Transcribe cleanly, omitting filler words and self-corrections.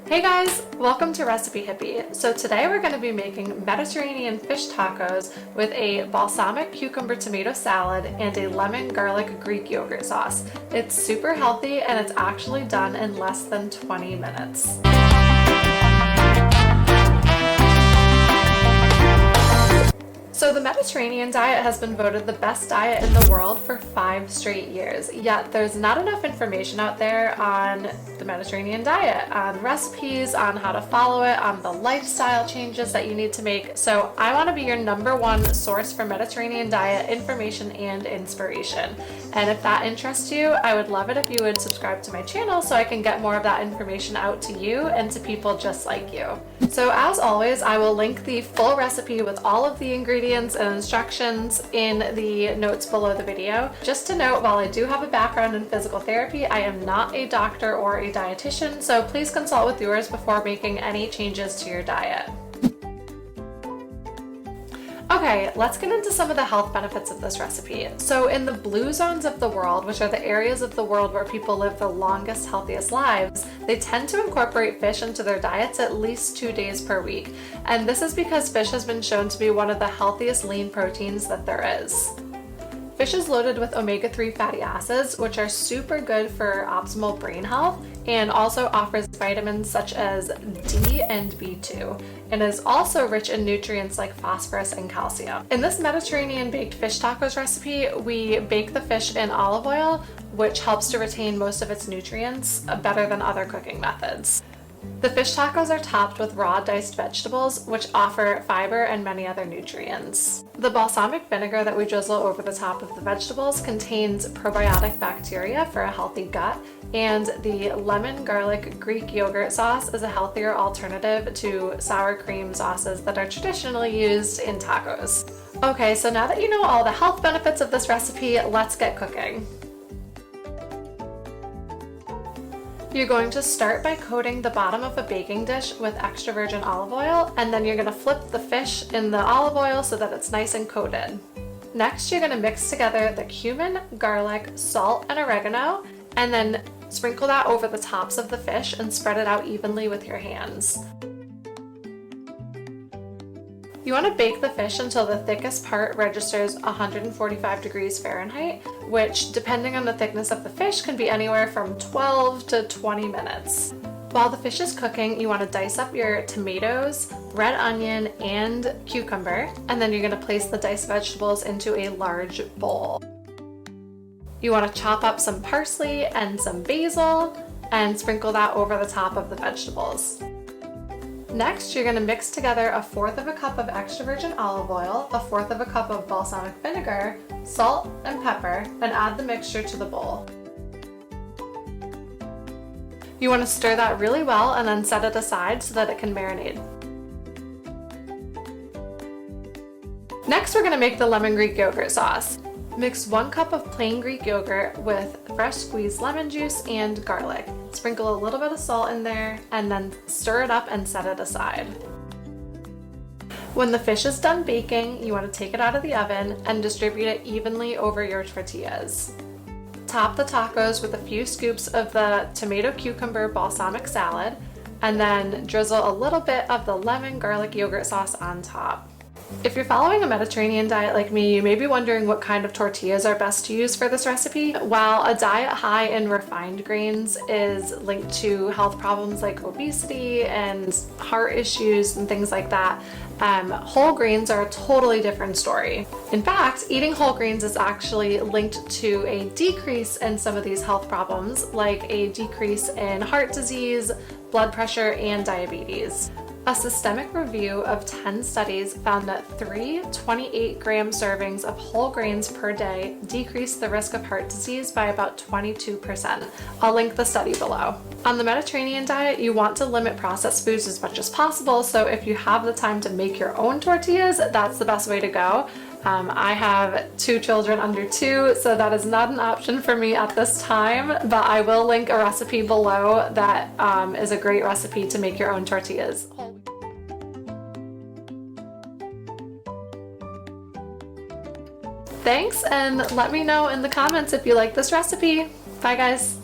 Hey guys, welcome to Recipe Hippie. So today we're going to be making Mediterranean fish tacos with a balsamic cucumber tomato salad and a lemon garlic Greek yogurt sauce. It's super healthy and it's actually done in less than 20 minutes. So the Mediterranean diet has been voted the best diet in the world for 5 straight years, yet there's not enough information out there on the Mediterranean diet, on recipes, on how to follow it, on the lifestyle changes that you need to make. So I want to be your #1 source for Mediterranean diet information and inspiration. And if that interests you, I would love it if you would subscribe to my channel so I can get more of that information out to you and to people just like you. So as always, I will link the full recipe with all of the ingredients and instructions in the notes below the video. Just to note, while I do have a background in physical therapy, I am not a doctor or a dietitian, so please consult with yours before making any changes to your diet. Okay, let's get into some of the health benefits of this recipe. So in the blue zones of the world, which are the areas of the world where people live the longest, healthiest lives, they tend to incorporate fish into their diets at least 2 days per week. And this is because fish has been shown to be one of the healthiest lean proteins that there is. Fish is loaded with omega-3 fatty acids, which are super good for optimal brain health and also offers vitamins such as D and B2, and is also rich in nutrients like phosphorus and calcium. In this Mediterranean baked fish tacos recipe, we bake the fish in olive oil, which helps to retain most of its nutrients better than other cooking methods. The fish tacos are topped with raw diced vegetables, which offer fiber and many other nutrients. The balsamic vinegar that we drizzle over the top of the vegetables contains probiotic bacteria for a healthy gut, and the lemon garlic Greek yogurt sauce is a healthier alternative to sour cream sauces that are traditionally used in tacos. Okay, so now that you know all the health benefits of this recipe, let's get cooking. You're going to start by coating the bottom of a baking dish with extra virgin olive oil, and then you're going to flip the fish in the olive oil so that it's nice and coated. Next, you're going to mix together the cumin, garlic, salt, and oregano, and then sprinkle that over the tops of the fish and spread it out evenly with your hands. You want to bake the fish until the thickest part registers 145 degrees Fahrenheit, which, depending on the thickness of the fish, can be anywhere from 12 to 20 minutes. While the fish is cooking, you want to dice up your tomatoes, red onion, and cucumber, and then you're going to place the diced vegetables into a large bowl. You want to chop up some parsley and some basil and sprinkle that over the top of the vegetables. Next, you're going to mix together 1/4 cup of extra virgin olive oil, 1/4 cup of balsamic vinegar, salt, and pepper, and add the mixture to the bowl. You want to stir that really well and then set it aside so that it can marinate. Next, we're going to make the lemon Greek yogurt sauce. Mix 1 cup of plain Greek yogurt with fresh squeezed lemon juice and garlic. Sprinkle a little bit of salt in there and then stir it up and set it aside. When the fish is done baking, you want to take it out of the oven and distribute it evenly over your tortillas. Top the tacos with a few scoops of the tomato cucumber balsamic salad, and then drizzle a little bit of the lemon garlic yogurt sauce on top. If you're following a Mediterranean diet like me, you may be wondering what kind of tortillas are best to use for this recipe. While a diet high in refined grains is linked to health problems like obesity and heart issues and things like that, whole grains are a totally different story. In fact, eating whole grains is actually linked to a decrease in some of these health problems, like a decrease in heart disease, blood pressure, and diabetes. A systemic review of 10 studies found that 3 28-gram servings of whole grains per day decreased the risk of heart disease by about 22%. I'll link the study below. On the Mediterranean diet, you want to limit processed foods as much as possible, so if you have the time to make your own tortillas, that's the best way to go. I have 2 children under 2, so that is not an option for me at this time, but I will link a recipe below that is a great recipe to make your own tortillas. Thanks, and let me know in the comments if you like this recipe. Bye guys!